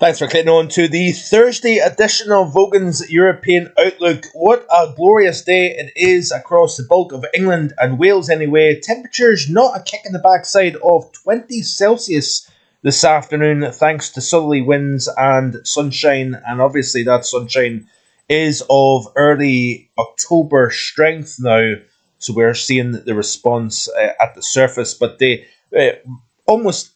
Thanks for clicking on to the Thursday edition of Vogan's European Outlook. What a glorious day it is across the bulk of England and Wales anyway. Temperatures not a kick in the backside of 20 Celsius this afternoon thanks to southerly winds and sunshine. And obviously that sunshine is of early October strength now. So we're seeing the response at the surface. But they almost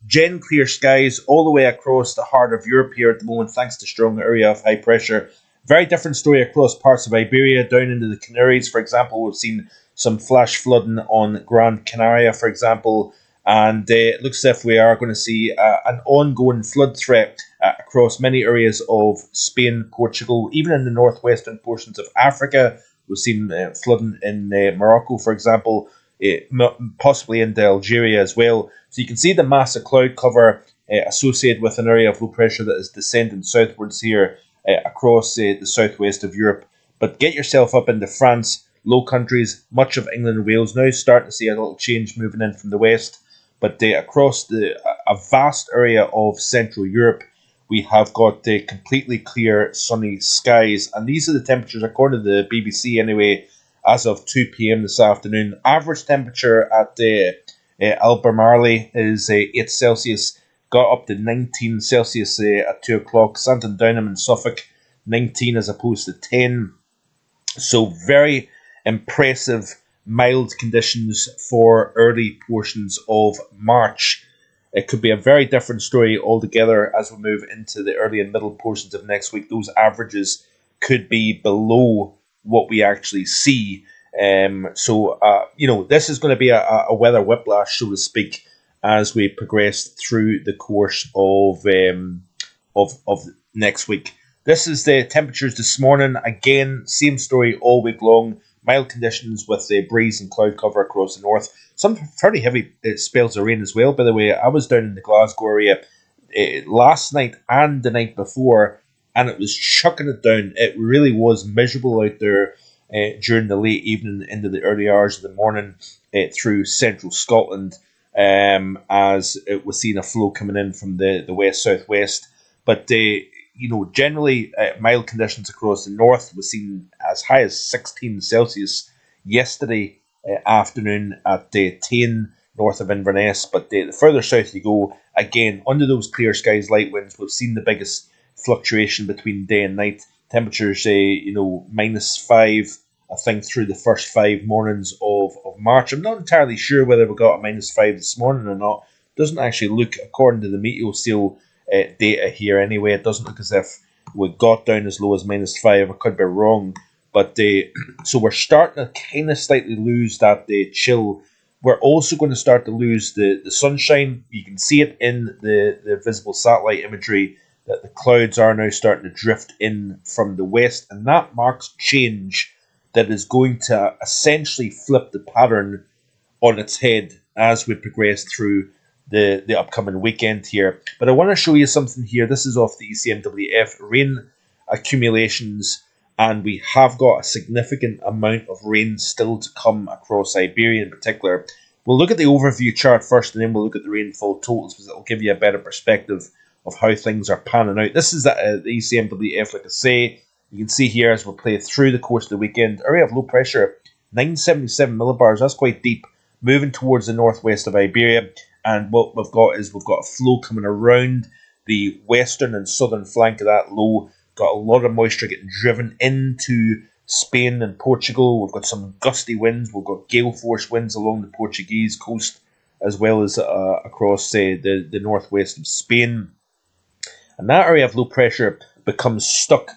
gen clear skies all the way across the heart of Europe here at the moment, thanks to strong area of high pressure. Very different story across parts of Iberia, down into the Canaries, for example. We've seen some flash flooding on Gran Canaria, for example, and it looks as if we are going to see an ongoing flood threat across many areas of Spain, Portugal, even in the northwestern portions of Africa. We've seen flooding in Morocco, for example, possibly into Algeria as well. So you can see the massive cloud cover associated with an area of low pressure that is descending southwards here across the southwest of Europe. But get yourself up into France, Low Countries, much of England and Wales now starting to see a little change moving in from the west. But across a vast area of Central Europe, we have got completely clear sunny skies. And these are the temperatures, according to the BBC anyway, as of 2 p.m. this afternoon. Average temperature at Albemarle is 8 Celsius, got up to 19 Celsius at 2 o'clock. Santon Downham in Suffolk, 19 as opposed to 10. So very impressive mild conditions for early portions of March. It could be a very different story altogether as we move into the early and middle portions of next week. Those averages could be below what we actually see. This is going to be a weather whiplash, so to speak, as we progress through the course of next week. This is the temperatures this morning. Again, same story all week long. Mild conditions with the breeze and cloud cover across the north. Some fairly heavy spells of rain as well, by the way. I was down in the Glasgow area last night and the night before, and it was chucking it down. It really was miserable out there during the late evening into the early hours of the morning through central Scotland, as it was seeing a flow coming in from the west-southwest. But generally mild conditions across the north was seen as high as 16 Celsius yesterday afternoon at Tain, north of Inverness. But the further south you go, again, under those clear skies, light winds, we've seen the biggest fluctuation between day and night. Temperatures, -5, I think, through the first 5 mornings of March. I'm not entirely sure whether we got a -5 this morning or not. It doesn't actually look, according to the Meteosale data here anyway, it doesn't look as if we got down as low as -5. I could be wrong. But so we're starting to kind of slightly lose that chill. We're also going to start to lose the sunshine. You can see it in the visible satellite imagery that the clouds are now starting to drift in from the west, and that marks change that is going to essentially flip the pattern on its head as we progress through the upcoming weekend here. But I want to show you something here. This is off the ECMWF rain accumulations, and we have got a significant amount of rain still to come across Iberia in particular. We'll look at the overview chart first, and then we'll look at the rainfall totals, because it'll give you a better perspective of how things are panning out. This is the ECMWF, like I say. You can see here as we'll play through the course of the weekend, area of low pressure, 977 millibars. That's quite deep, moving towards the northwest of Iberia. And what we've got a flow coming around the western and southern flank of that low. Got a lot of moisture getting driven into Spain and Portugal. We've got some gusty winds. We've got gale force winds along the Portuguese coast, as well as across the northwest of Spain. And that area of low pressure becomes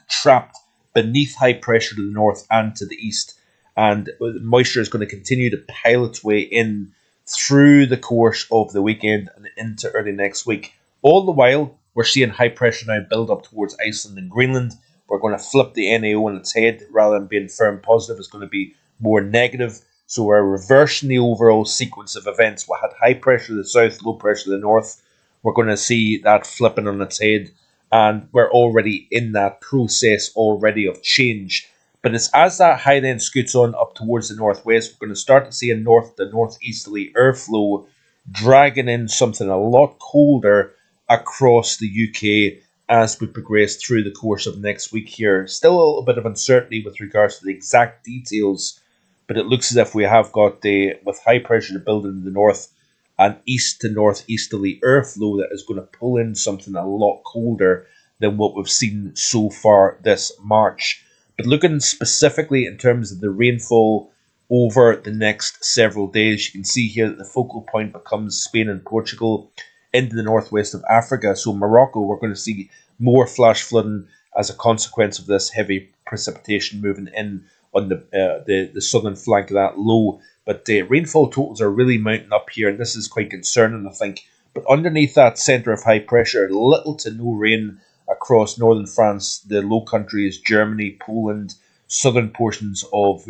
trapped beneath high pressure to the north and to the east. And moisture is going to continue to pile its way in through the course of the weekend and into early next week. All the while, we're seeing high pressure now build up towards Iceland and Greenland. We're going to flip the NAO on its head. Rather than being firm positive, it's going to be more negative. So we're reversing the overall sequence of events. We had high pressure to the south, low pressure to the north. We're going to see that flipping on its head. And we're already in that process already of change. But it's as that high then scoots on up towards the northwest, we're going to start to see a northeasterly airflow dragging in something a lot colder across the UK as we progress through the course of next week here. Still a little bit of uncertainty with regards to the exact details, but it looks as if we have got with high pressure to build in the north, an east to northeasterly airflow that is going to pull in something a lot colder than what we've seen so far this March. But looking specifically in terms of the rainfall over the next several days, you can see here that the focal point becomes Spain and Portugal into the northwest of Africa. So Morocco, we're going to see more flash flooding as a consequence of this heavy precipitation moving in on the southern flank of that low. But rainfall totals are really mounting up here, and this is quite concerning, I think. But underneath that centre of high pressure, little to no rain across northern France, the Low Countries, Germany, Poland, southern portions of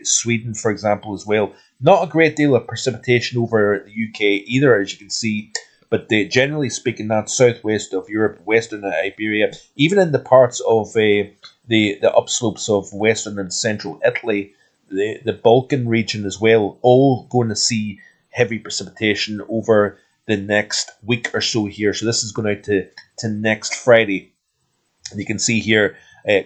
Sweden, for example, as well. Not a great deal of precipitation over the UK either, as you can see. But generally speaking, that southwest of Europe, western Iberia, even in the parts of the upslopes of western and central Italy, the Balkan region as well, all going to see heavy precipitation over the next week or so here. So this is going out to next Friday. And you can see here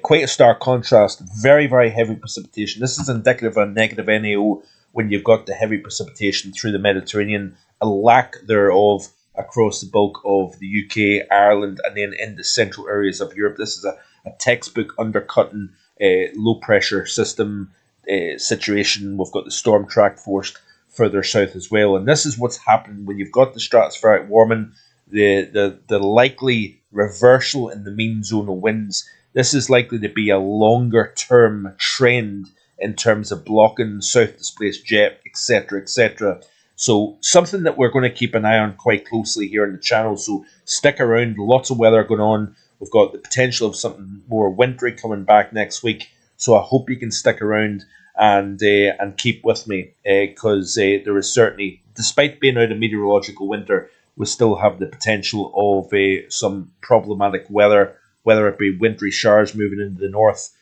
quite a stark contrast, very, very heavy precipitation. This is indicative of a negative NAO when you've got the heavy precipitation through the Mediterranean, a lack thereof across the bulk of the UK, Ireland, and then in the central areas of Europe. This is a textbook undercutting low pressure system situation. We've got the storm track forced further south as well. And this is what's happening when you've got the stratospheric warming, the likely reversal in the mean zonal winds. This is likely to be a longer term trend in terms of blocking south displaced jet, etc., etc. So something that we're going to keep an eye on quite closely here on the channel. So stick around. Lots of weather going on. We've got the potential of something more wintry coming back next week. So I hope you can stick around and keep with me, because there is certainly, despite being out of meteorological winter, we still have the potential of some problematic weather, whether it be wintry showers moving into the north,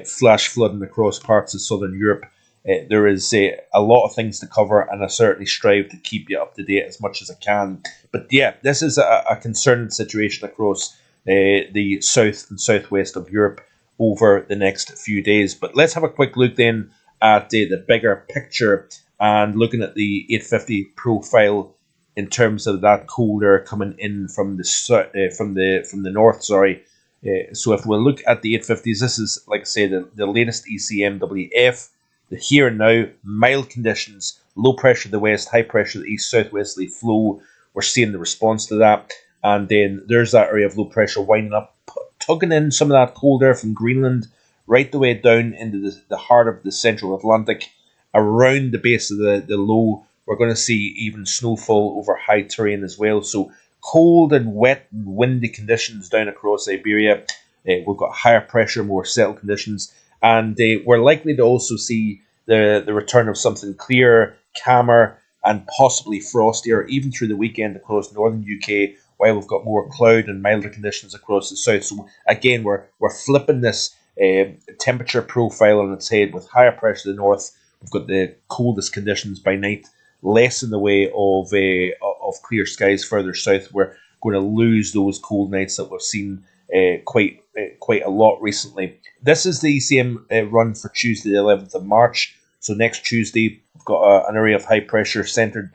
flash flooding across parts of southern Europe. There is a lot of things to cover, and I certainly strive to keep you up to date as much as I can. But yeah, this is a concerning situation across the south and southwest of Europe over the next few days. But let's have a quick look then at the bigger picture and looking at the 850 profile in terms of that cold air coming in from the north. Sorry. So if we look at the 850s, this is, like I say, the latest ECMWF. The here and now, mild conditions, low pressure to the west, high pressure to the east, southwesterly flow. We're seeing the response to that. And then there's that area of low pressure winding up, tugging in some of that cold air from Greenland right the way down into the heart of the central Atlantic. Around the base of the low, we're going to see even snowfall over high terrain as well. So cold and wet and windy conditions down across Iberia. We've got higher pressure, more settled conditions. And we're likely to also see the return of something clearer, calmer, and possibly frostier, even through the weekend across northern UK, while we've got more cloud and milder conditions across the south. So again, we're flipping this temperature profile on its head with higher pressure to the north. We've got the coldest conditions by night, less in the way of clear skies further south. We're going to lose those cold nights that we've seen quite a lot recently. This is the ECM run for Tuesday, the 11th of March. So next Tuesday, we've got an area of high pressure centred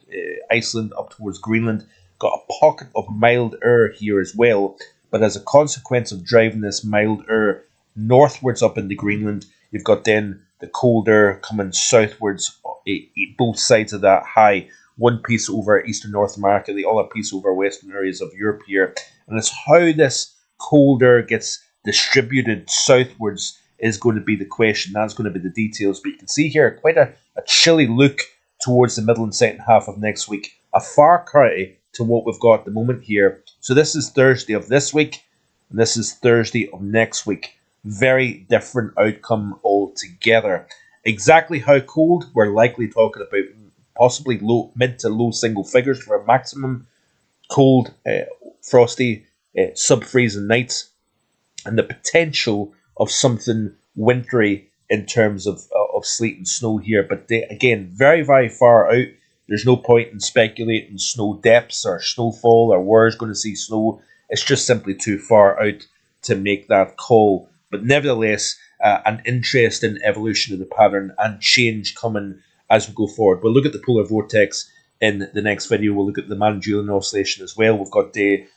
Iceland up towards Greenland. Got a pocket of mild air here as well. But as a consequence of driving this mild air northwards up into Greenland, you've got then the cold air coming southwards, both sides of that high. One piece over eastern North America, the other piece over western areas of Europe here. And it's how this cold air gets distributed southwards is going to be the question. That's going to be the details. But you can see here quite a chilly look towards the middle and second half of next week. A far cry to what we've got at the moment here. So this is Thursday of this week, and this is Thursday of next week. Very different outcome altogether. Exactly how cold, we're likely talking about possibly mid to low single figures for a maximum. Cold, frosty, sub-freezing nights, and the potential of something wintry in terms of sleet and snow here. But again, very, very far out. There's no point in speculating snow depths or snowfall or where it's going to see snow. It's just simply too far out to make that call. But nevertheless, an interesting evolution of the pattern and change coming as we go forward. We'll look at the polar vortex in the next video. We'll look at the Madden-Julian oscillation as well. We've got a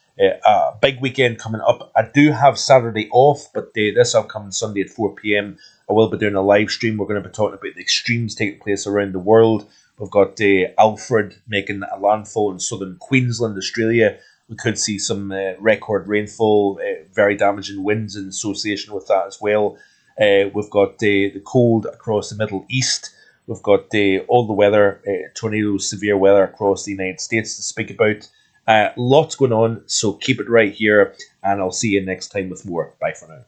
big weekend coming up. I do have Saturday off, but this upcoming Sunday at 4 p.m. I will be doing a live stream. We're going to be talking about the extremes taking place around the world. We've got Alfred making a landfall in southern Queensland, Australia. We could see some record rainfall, very damaging winds in association with that as well. We've got the cold across the Middle East. We've got all the weather, tornadoes, severe weather across the United States to speak about. Lots going on, so keep it right here, and I'll see you next time with more. Bye for now.